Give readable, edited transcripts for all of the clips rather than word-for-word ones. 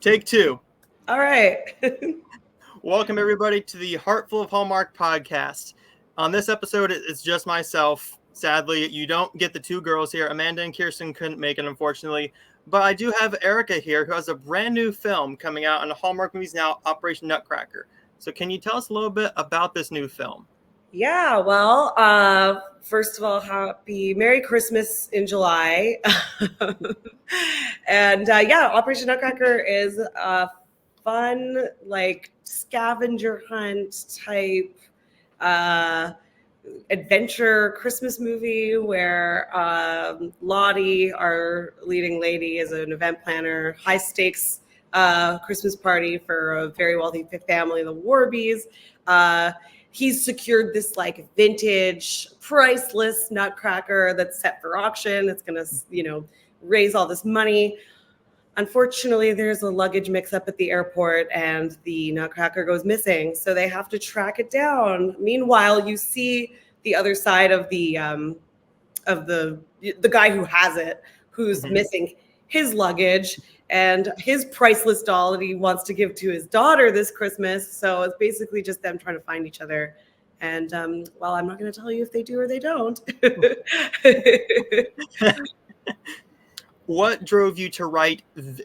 Take two. All right. Welcome, everybody, to the Heartful of Hallmark podcast. On this episode, it's just myself. Sadly, you don't get the two girls here. Amanda and Kirsten couldn't make it, unfortunately. But I do have Erica here, who has a brand new film coming out on Hallmark Movies Now, Operation Nutcracker. So can you tell us a little bit about this new film? Yeah, well, first of all, happy Merry Christmas in July. And yeah, Operation Nutcracker is a fun, like scavenger hunt type adventure Christmas movie where Lottie, our leading lady, is an event planner, high stakes Christmas party for a very wealthy family, the Warbies. He's secured this like vintage, priceless nutcracker that's set for auction. It's going to, raise all this money. Unfortunately, there's a luggage mix-up at the airport, and the nutcracker goes missing. So they have to track it down. Meanwhile, you see the other side of the guy who has it, who's missing his luggage and his priceless doll that he wants to give to his daughter this Christmas. So it's basically just them trying to find each other. And well, I'm not going to tell you if they do or they don't. What drove you to write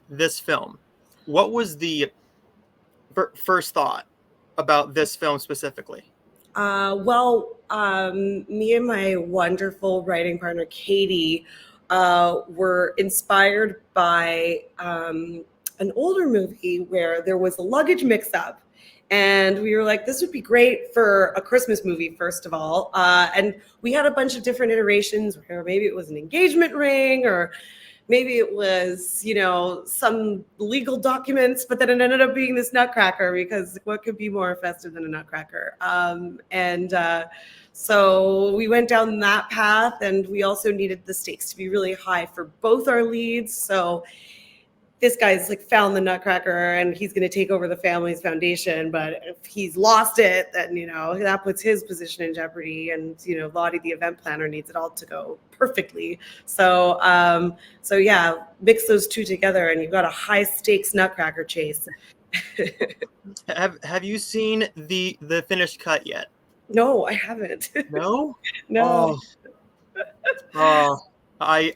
this film? What was the first thought about this film specifically? Me and my wonderful writing partner, Katie, were inspired by an older movie where there was a luggage mix-up. And we were like, this would be great for a Christmas movie, first of all. And we had a bunch of different iterations where maybe it was an engagement ring or maybe it was, some legal documents, but then it ended up being this nutcracker because what could be more festive than a nutcracker? So we went down that path, and we also needed the stakes to be really high for both our leads. So this guy's like found the nutcracker and he's going to take over the family's foundation. But if he's lost it, then, that puts his position in jeopardy. And, Lottie, the event planner, needs it all to go perfectly. So yeah, mix those two together and you've got a high stakes nutcracker chase. Have you seen the finished cut yet? No, I haven't. No? No. I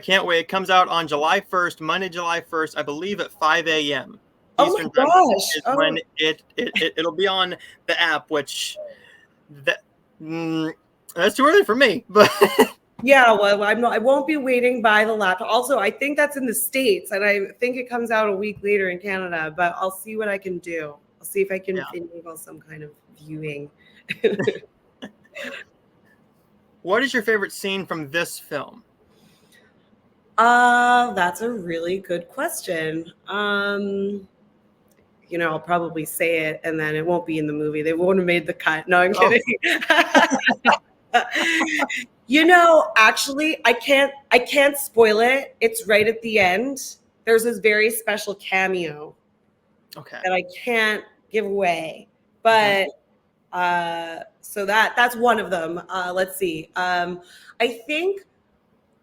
can't wait. It comes out on July 1st, Monday, July 1st, I believe at 5 a.m. Eastern time is when it'll be on the app, which that's too early for me. But yeah, well, I won't be waiting by the laptop. Also, I think that's in the States, and I think it comes out a week later in Canada. But I'll see what I can do. I'll see if I can enable some kind of viewing. What is your favorite scene from this film? That's a really good question. I'll probably say it and then it won't be in the movie. They won't have made the cut. No, I'm kidding. Actually, I can't spoil it. It's right at the end. There's this very special cameo. Okay. That I can't give away. But so that's one of them. Let's see. I think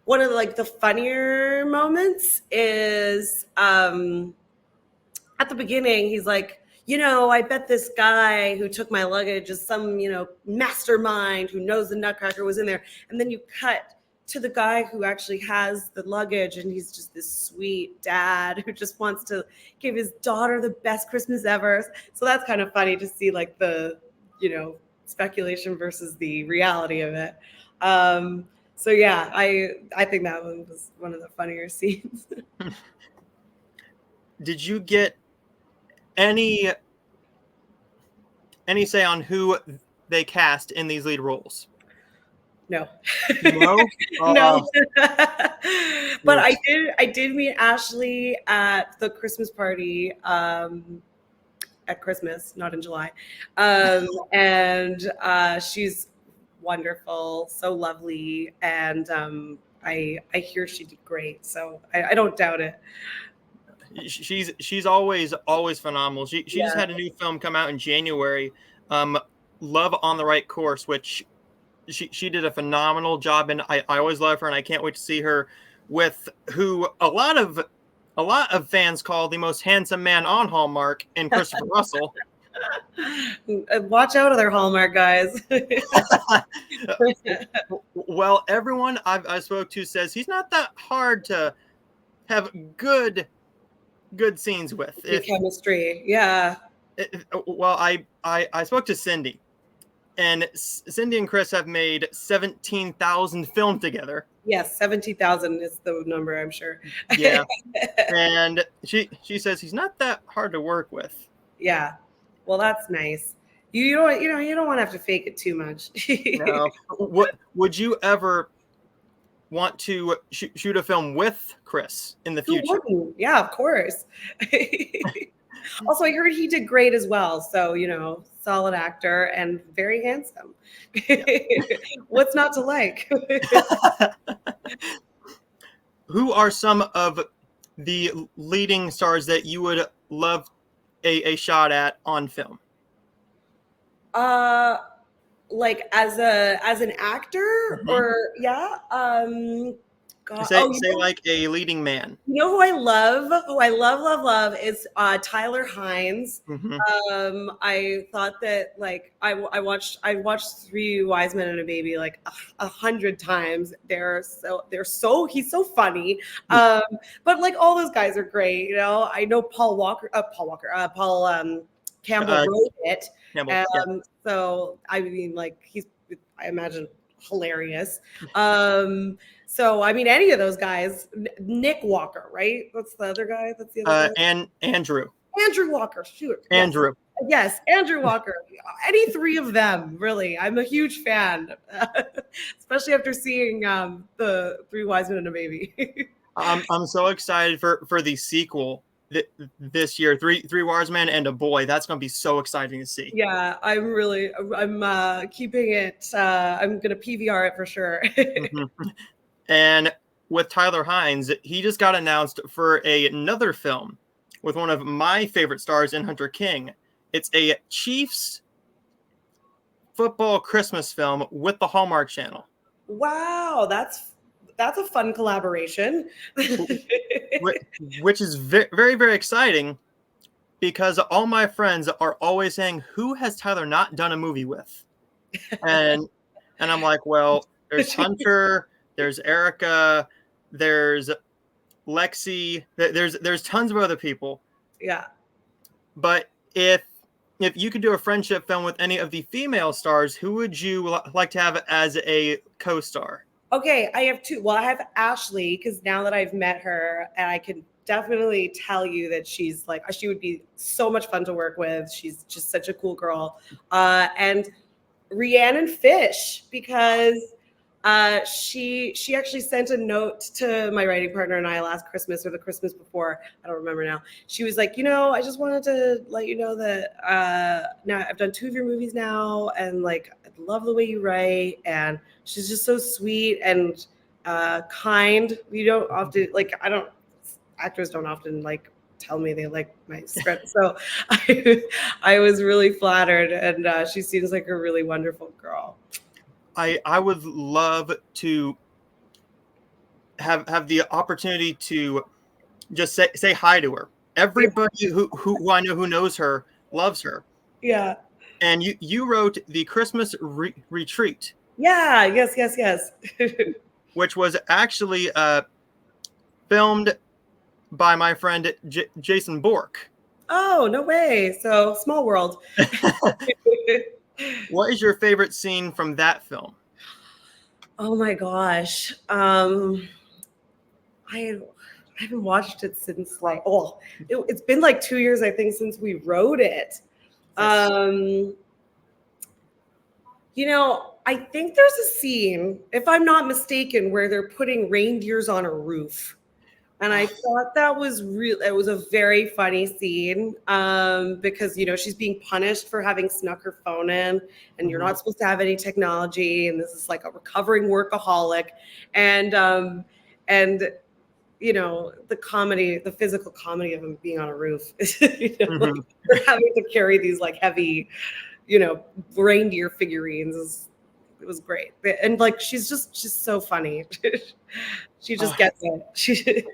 one of the funnier moments is at the beginning, he's like, I bet this guy who took my luggage is some, mastermind who knows the nutcracker was in there. And then you cut to the guy who actually has the luggage, and he's just this sweet dad who just wants to give his daughter the best Christmas ever. So that's kind of funny to see the, speculation versus the reality of it. So yeah, I think that one was one of the funnier scenes. Did you get any say on who they cast in these lead roles? No. No? No. But I did meet Ashley at the Christmas party at Christmas, not in July. And she's wonderful, so lovely, and I hear she did great, so I don't doubt it. She's always phenomenal. She just had a new film come out in January, Love on the Right Course, which she did a phenomenal job, and I always love her, and I can't wait to see her with who a lot of a lot of fans call the most handsome man on Hallmark in Christopher Russell. Watch out of their Hallmark guys. Well, everyone I spoke to says he's not that hard to have good scenes with. The chemistry, yeah. Well, I spoke to Cindy, and Cindy and Chris have made 17,000 films together. Yes, 17,000 is the number, I'm sure. Yeah, and she says he's not that hard to work with. Yeah, well, that's nice. You don't want to have to fake it too much. No. Would you ever want to shoot a film with Chris in the future? Yeah, of course. Also, I heard he did great as well. So, solid actor and very handsome. What's not to like? Who are some of the leading stars that you would love a shot at on film? Like as an actor, Mhm. or yeah. God. Say like a leading man. You know who I love? Who I love is Tyler Hynes. Mm-hmm. I thought that I watched Three Wise Men and a Baby like 100 times. He's so funny. But like all those guys are great. I know Paul Campbell wrote it. Campbell, yeah. So I mean, like I imagine hilarious. So I mean, any of those guys, Nick Walker, right? That's the other guy. That's the other guy. And Andrew Walker. Shoot. Andrew. Yes, Andrew Walker. Any three of them, really. I'm a huge fan, especially after seeing the Three Wise Men and a Baby. I'm so excited for the sequel this year. Three Wise Men and a Boy. That's going to be so exciting to see. Yeah, I'm keeping it. I'm gonna PVR it for sure. Mm-hmm. And with Tyler Hynes, he just got announced for another film with one of my favorite stars in Hunter King. It's a Chiefs football Christmas film with the Hallmark Channel. Wow, that's a fun collaboration. Which is very, very exciting, because all my friends are always saying, who has Tyler not done a movie with? And I'm like, well, there's Hunter, there's Erica, there's Lexi, there's tons of other people. Yeah. But if you could do a friendship film with any of the female stars, who would you like to have as a co-star? Okay, I have two. Well, I have Ashley, because now that I've met her, and I can definitely tell you that she would be so much fun to work with. She's just such a cool girl. And Rhiannon Fish, because she actually sent a note to my writing partner and I last Christmas or the Christmas before. I don't remember now. She was like, I just wanted to let you know that now I've done 2 of your movies now, and like I love the way you write, and she's just so sweet and kind. You don't often actors don't often tell me they like my script, so I was really flattered, and she seems like a really wonderful girl. I would love to have the opportunity to just say hi to her. Everybody who I know who knows her loves her. Yeah. And you wrote the Christmas Retreat. Yeah. Yes. Which was actually filmed by my friend Jason Bork. Oh, no way. So small world. What is your favorite scene from that film? Oh my gosh. I haven't watched it since it's been 2 years, I think, since we wrote it. I think there's a scene, if I'm not mistaken, where they're putting reindeers on a roof. And I thought that was it was a very funny scene, because, she's being punished for having snuck her phone in, and you're not supposed to have any technology. And this is like a recovering workaholic. And the comedy, the physical comedy of him being on a roof, they're having to carry these heavy, reindeer figurines. It was great. And she's so funny. She just gets it.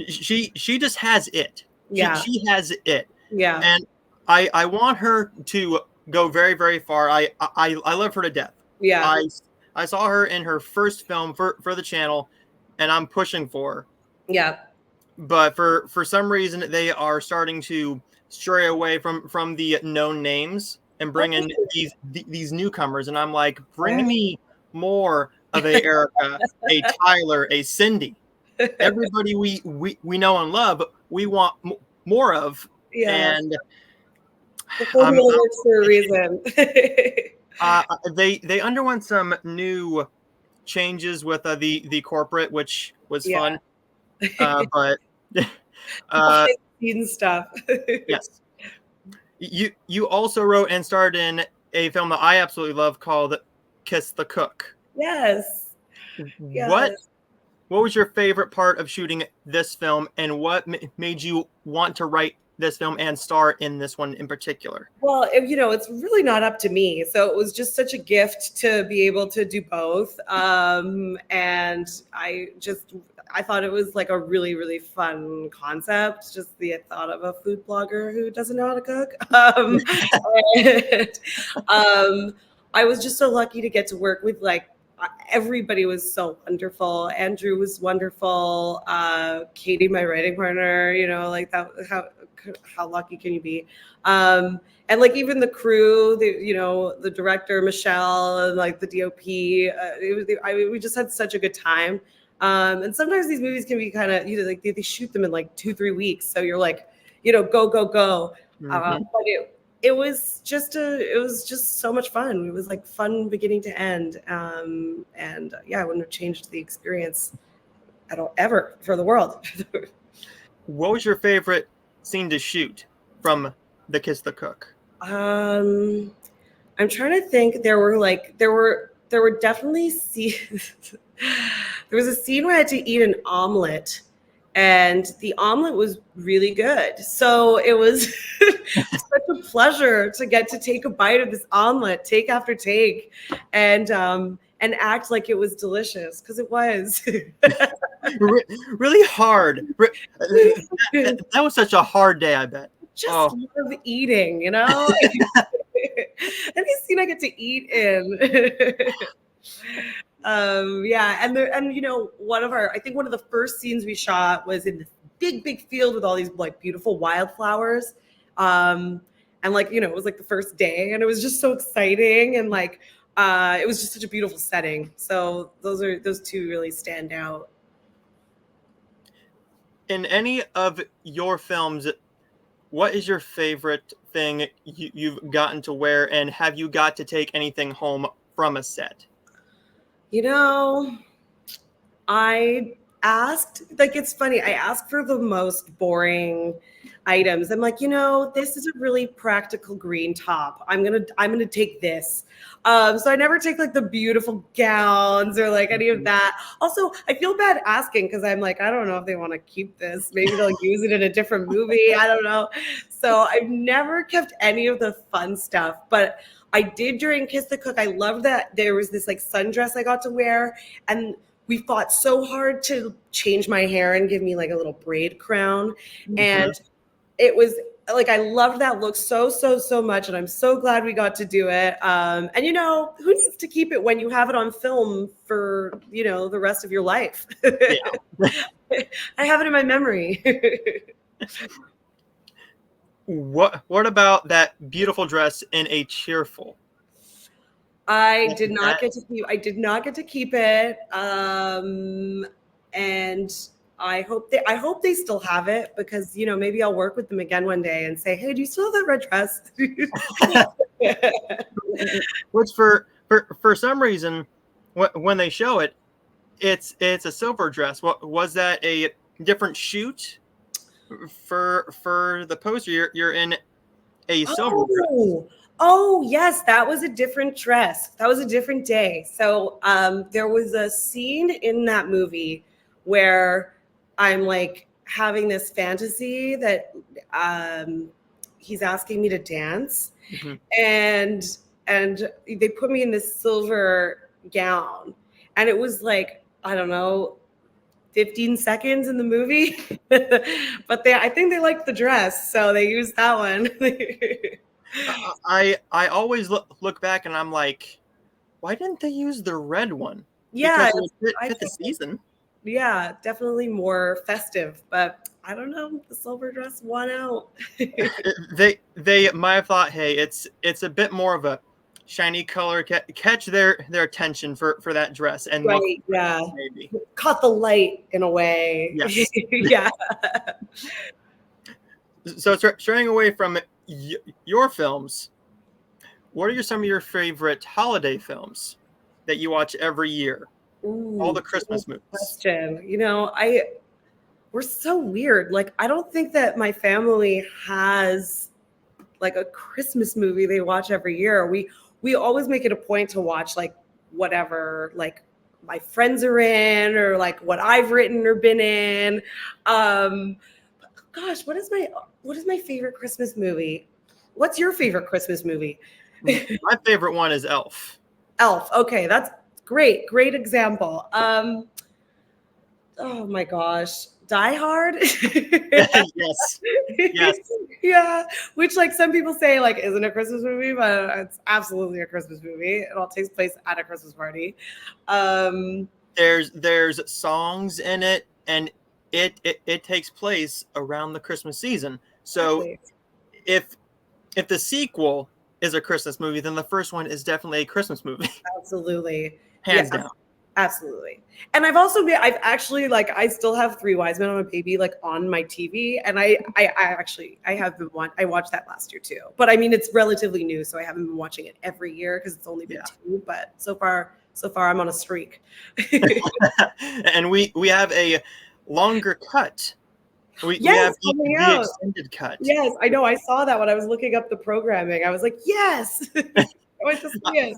She just has it. Yeah. She has it. Yeah. And I want her to go very, very far. I love her to death. Yeah. I saw her in her first film for the channel, and I'm pushing for her. Yeah. But for some reason they are starting to stray away from the known names and bring in these newcomers, and I'm like, bring me more of a Erica, a Tyler, a Cindy. Everybody we know and love, we want more of. Yeah. And The formula works for a reason. they underwent some new changes with the corporate, which was Yeah. fun. But Behind the scenes stuff. yes, you also wrote and starred in a film that I absolutely love called Kiss the Cook. Yes. What was your favorite part of shooting this film, and what made you want to write this film and star in this one in particular? Well, it's really not up to me. So it was just such a gift to be able to do both. And I thought it was like a really, really fun concept. Just the thought of a food blogger who doesn't know how to cook. And, I was just so lucky to get to work with everybody was so wonderful. Andrew was wonderful. Katie, my writing partner, like that. How lucky can you be? And like even the crew, the director Michelle and like the DOP. We just had such a good time. And sometimes these movies can be kind of like they shoot them in like 2-3 weeks, so you're like go go go. Mm-hmm. But it was just so much fun. It was like fun beginning to end. And yeah, I wouldn't have changed the experience at all ever for the world. What was your favorite scene to shoot from the Kiss the Cook? I'm trying to think. There were definitely scenes. There was a scene where I had to eat an omelet, and the omelet was really good. So it was such a pleasure to get to take a bite of this omelet, take after take, and act like it was delicious, because it was. Really hard. That was such a hard day, I bet. Just love eating, Any scene I get to eat in. Yeah, and I think one of the first scenes we shot was in this big field with all these like beautiful wildflowers. And it was like the first day, and it was just so exciting, and it was just such a beautiful setting. So those two really stand out. In any of your films, what is your favorite thing you've gotten to wear, and have you got to take anything home from a set? I asked, it's funny, I asked for the most boring items. I'm like, this is a really practical green top. I'm gonna take this. So I never take like the beautiful gowns or like any of that. Also, I feel bad asking, because I'm like, I don't know if they want to keep this. Maybe they'll use it in a different movie. I don't know. So I've never kept any of the fun stuff, but I did during Kiss the Cook. I loved that there was this like sundress I got to wear, and we fought so hard to change my hair and give me like a little braid crown. Mm-hmm. And it was like, I loved that look so much, and I'm so glad we got to do it. And who needs to keep it when you have it on film for the rest of your life? Yeah. I have it in my memory. What about that beautiful dress in A Cheerful? I did not get to keep it. And I hope they still have it, because maybe I'll work with them again one day and say, hey, do you still have that red dress? Which for some reason, when they show it, it's a silver dress. What was that, a different shoot? For the poster, you're in a silver dress. Oh yes, that was a different dress. That was a different day. So there was a scene in that movie where I'm like having this fantasy that he's asking me to dance, mm-hmm. and they put me in this silver gown, and it was like, I don't know, 15 seconds in the movie. But I think they liked the dress, so they used that one. I always look back and I'm like, why didn't they use the red one? Yeah, Because it would I fit the think season. yeah, definitely more festive, but I don't know. The silver dress won out. They might have thought, hey, it's a bit more of a shiny color, catch their attention for that dress and look Right, yeah. maybe. Caught the light in a way. Yes. Yeah. So straying away from your films, what are some of your favorite holiday films that you watch every year? All Ooh, the good Christmas movies. question. We're so weird. Like, I don't think that my family has like a Christmas movie they watch every year. We always make it a point to watch like whatever like my friends are in or like what I've written or been in. Um, gosh, what is my favorite Christmas movie? What's your favorite Christmas movie? My favorite one is Elf. Elf. Okay, that's great. Great example. Oh my gosh. Die Hard? Yes. Yes. Yeah, which like some people say like isn't a Christmas movie, but it's absolutely a Christmas movie. It all takes place at a Christmas party. Um, There's songs in it, and it takes place around the Christmas season. So exactly. if the sequel is a Christmas movie, then the first one is definitely a Christmas movie, Absolutely. Yeah, hands down. absolutely. And I've actually like I still have Three Wise Men on a Baby like on my TV, and I have been I watched that last year too. But I mean it's relatively new, so I haven't been watching it every year because it's only been Yeah. two. But so far I'm on a streak. And we have a longer cut. We Yes, have coming the out. extended cut. Yes, I know. I saw that when I was looking up the programming. I was like, yes, I went to see it.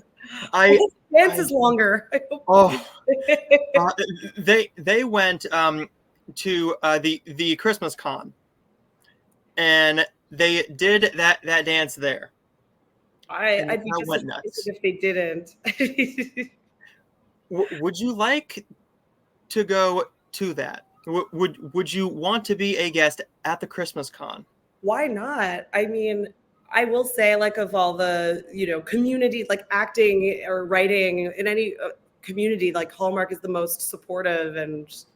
I I hope the dance I is longer. I hope oh uh, they went to the Christmas con, and they did that dance there, and the I'd be crowd went disappointed nuts. if they didn't. Would you like to go to that? Would you want to be a guest at the Christmas con? Why not? I mean, I will say, like, of all the, community, like acting or writing in any community, like Hallmark is the most supportive and just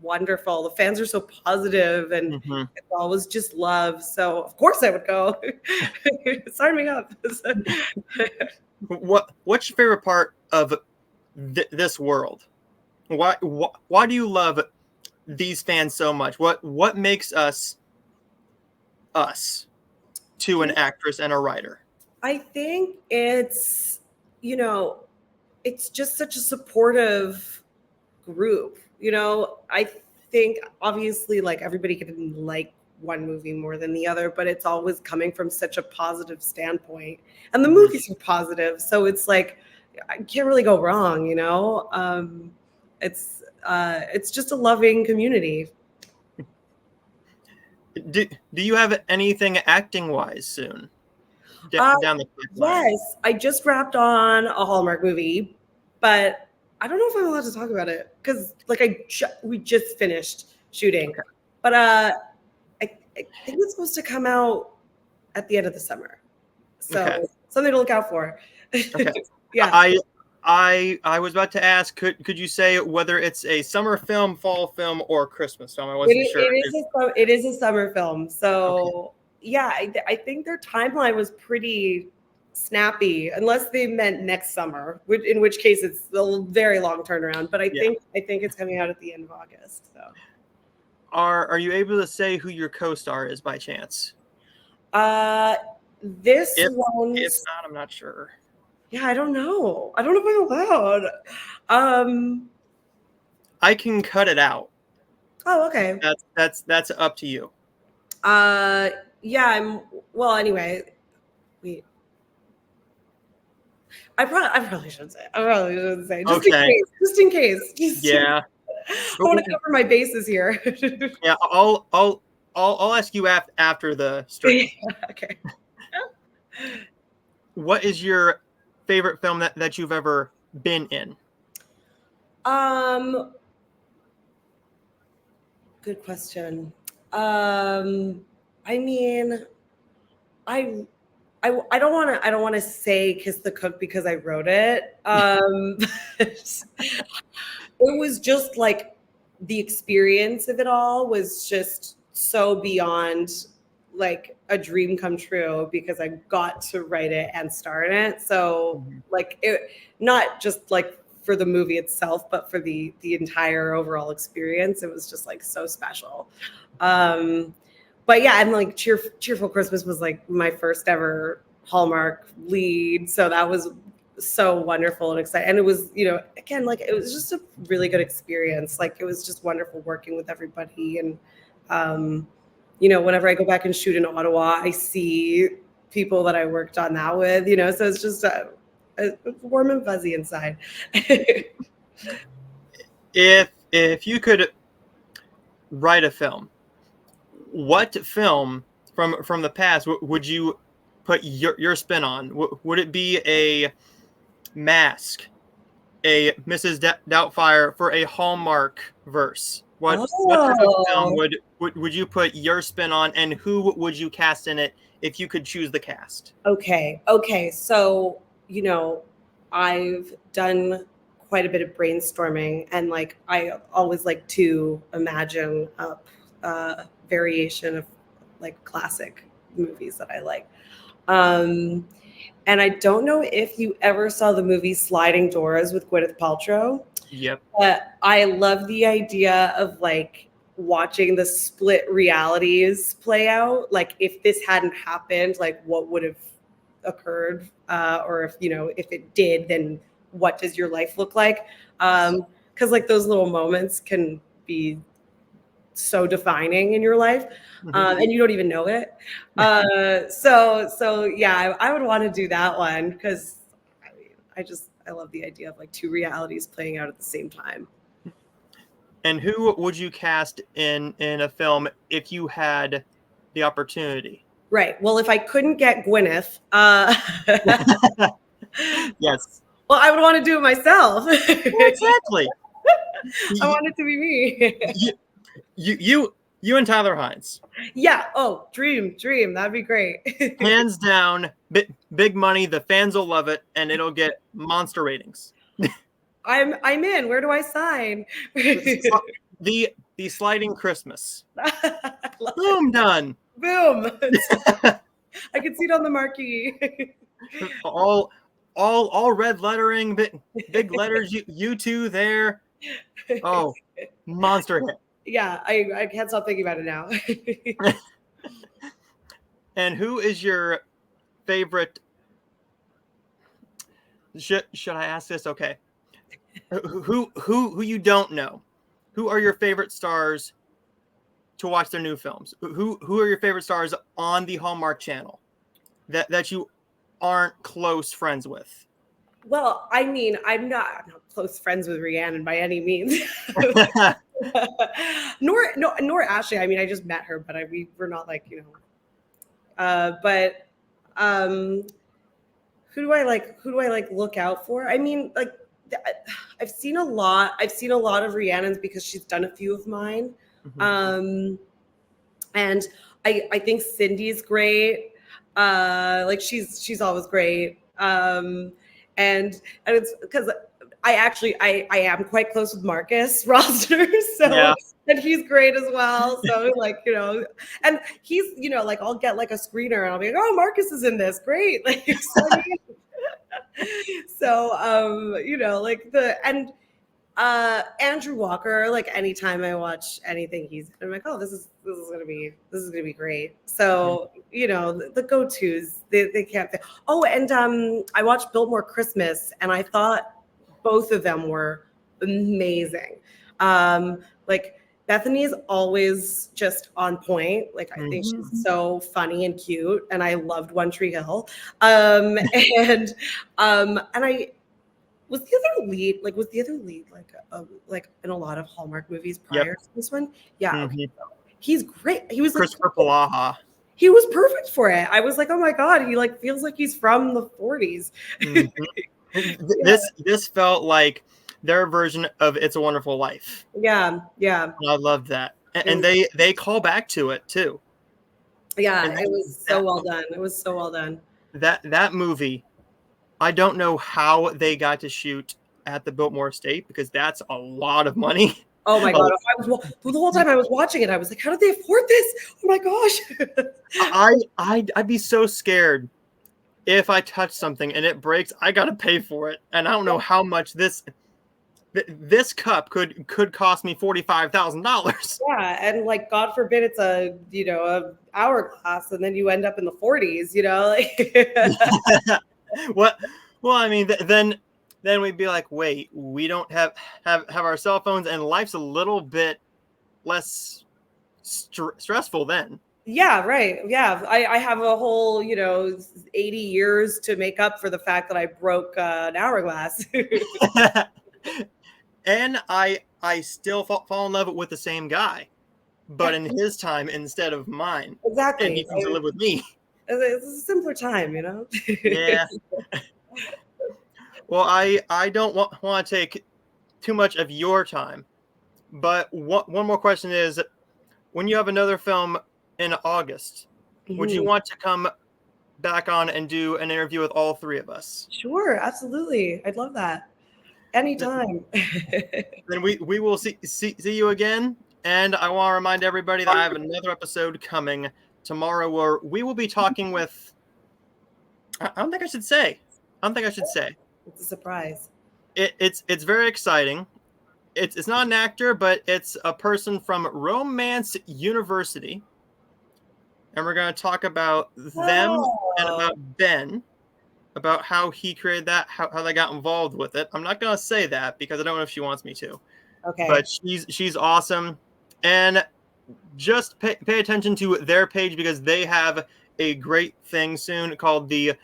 wonderful. The fans are so positive and Hmm. it's always just love. So, of course, I would go. Sign me up. What's your favorite part of this world? Why do you love these fans so much? What makes us to an actress and a writer? I think you know, it's just such a supportive group. I think obviously like everybody can like one movie more than the other, but it's always coming from such a positive standpoint. And the Mhm. movies are positive. So it's like I can't really go wrong. It's just a loving community. Do you have anything acting wise soon Uh, down the pipeline? yes, I just wrapped on a Hallmark movie, but I don't know if I'm allowed to talk about it because like we just finished shooting. Okay. But I think it's supposed to come out at the end of the summer. Okay. So something to look out for. Okay. Yeah. I was about to ask, could you say whether it's a summer film, fall film, or Christmas film? I wasn't sure. It is a summer film. Okay. So yeah, I think their timeline was pretty snappy, unless they meant next summer, in which case it's a very long turnaround. But Yeah. I think it's coming out at the end of August. So Are you able to say who your co-star is by chance? uh this If one's not, I'm not sure. yeah, I don't know. I don't know if I'm allowed. Um I can cut it out. oh okay. That's up to you. Uh yeah, well anyway, wait. I probably shouldn't say. I probably shouldn't say. Just in Okay. case. Just in case. Yeah. I want to cover my bases here. Yeah. I'll ask you after the stream. Okay. What is your favorite film that you've ever been in? Um Good question. I mean, I I don't want to say Kiss the Cook because I wrote it. It was just like the experience of it all was just so beyond like a dream come true because I got to write it and star in it. So Mhm. like it, not just like for the movie itself, but for the entire overall experience, it was just like so special. Um, but yeah, and like Cheerful Christmas was like my first ever Hallmark lead, so that was so wonderful and exciting. And it was, again, like it was just a really good experience. Like it was just wonderful working with everybody. And whenever I go back and shoot in Ottawa, I see people that I worked on that with. So it's just warm and fuzzy inside. If you could write a film, what film from the past would you put your spin on? Would it be a Mask, a Mrs. Doubtfire for a Hallmark verse? What type of film Oh, would you put your spin on, and who would you cast in it if you could choose the cast? okay. Okay. So, I've done quite a bit of brainstorming, and like I always like to imagine a variation of like classic movies that I like. Um, and I don't know if you ever saw the movie Sliding Doors with Gwyneth Paltrow. Yep. But I love the idea of like watching the split realities play out. Like if this hadn't happened, like what would have occurred? Or if it did, then what does your life look like? Because like those little moments can be so defining in your life, Mhm. and you don't even know it. So yeah, I would want to do that one because I love the idea of like two realities playing out at the same time. And who would you cast in a film if you had the opportunity? Right. Well, if I couldn't get Gwyneth, Yes. well, I would want to do it myself. Well, exactly. I You, want it to be me. you, you and Tyler Hines, Yeah. Oh, dream. That'd be great. hands down, big money. The fans will love it, and it'll get monster ratings. I'm in. Where do I sign? The sliding Christmas. I love it. Boom, done. Boom. I can see it on the marquee. all red lettering, big letters. You two there. Oh, monster hit. Yeah, I can't stop thinking about it now. And who is your favorite? Should I ask this? Okay. Who you don't know? Who are your favorite stars to watch their new films? Who are your favorite stars on the Hallmark Channel that you aren't close friends with? Well, I mean, I'm not close friends with Rhiannon by any means. Nor Ashley. I mean, I just met her, but we're not like, but who do I like? Who do I like look out for? I mean, like I've seen a lot. I've seen a lot of Rhiannon's because she's done a few of mine. Mhm. Um, and I think Cindy's great. Like she's always great. And it's because I am quite close with Marcus Rosner, so Yeah. and he's great as well. So like and he's like I'll get like a screener and I'll be like, oh, Marcus is in this, great, like so like Andrew Walker, like anytime I watch anything he's in, I'm like, oh, this is gonna be great. So the go-tos they can't. Oh, and I watched Biltmore Christmas, and I thought both of them were amazing. Like Bethany is always just on point. Like I think she's so funny and cute, and I loved One Tree Hill. And I was the other lead like in a lot of Hallmark movies Yep. prior to this one. Yeah, okay. Mhm. He's great. He was like Christopher Palaha. he was perfect for it. I was like, oh my god, he like feels like he's from the 40s. Mhm. Yeah, This felt like their version of It's a Wonderful Life. yeah. I loved that. and they call back to it too. Yeah, And it was so well done. It was so well done. that movie, I don't know how they got to shoot at the Biltmore Estate because that's a lot of money. Oh my God. The whole time I was watching it, I was like, how did they afford this? Oh my gosh. I'd be so scared if I touch something and it breaks. I gotta pay for it, and I don't know how much this cup could cost me $45,000. Yeah, and like God forbid it's a hourglass, and then you end up in the 40s. What? Well, I mean, then we'd be like, wait, we don't have our cell phones, and life's a little bit less stressful then. Yeah, right. Yeah, I have a whole 80 years to make up for the fact that I broke an hourglass. And I still fall in love with the same guy, but in his time instead of mine. And he Exactly. comes to live with me. It's a simpler time. Yeah. Well, I don't want to take too much of your time, but one more question is, when you have another film in August, would you Mhm. want to come back on and do an interview with all three of us? Sure, absolutely. I'd love that. Anytime. Then we will see you again. And I want to remind everybody that I have another episode coming tomorrow where we will be talking with. I don't think I should say. I don't think I should say. It's a surprise. It's very exciting. It's not an actor, but it's a person from Romance University, and we're going to talk about them and Oh, about Ben, about how he created that, how they got involved with it. I'm not going to say that because I don't know if she wants me to, okay. but she's awesome, and just pay attention to their page because they have a great thing soon called the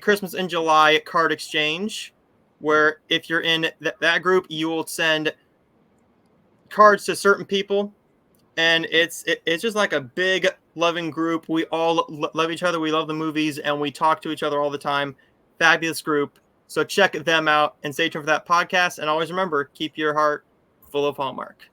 Christmas in July card exchange, where if you're in that group, you will send cards to certain people, and it's just like a big loving group. We all love each other. We love the movies, and we talk to each other all the time. Fabulous group. So check them out and stay tuned for that podcast. And always remember, keep your heart full of Hallmark.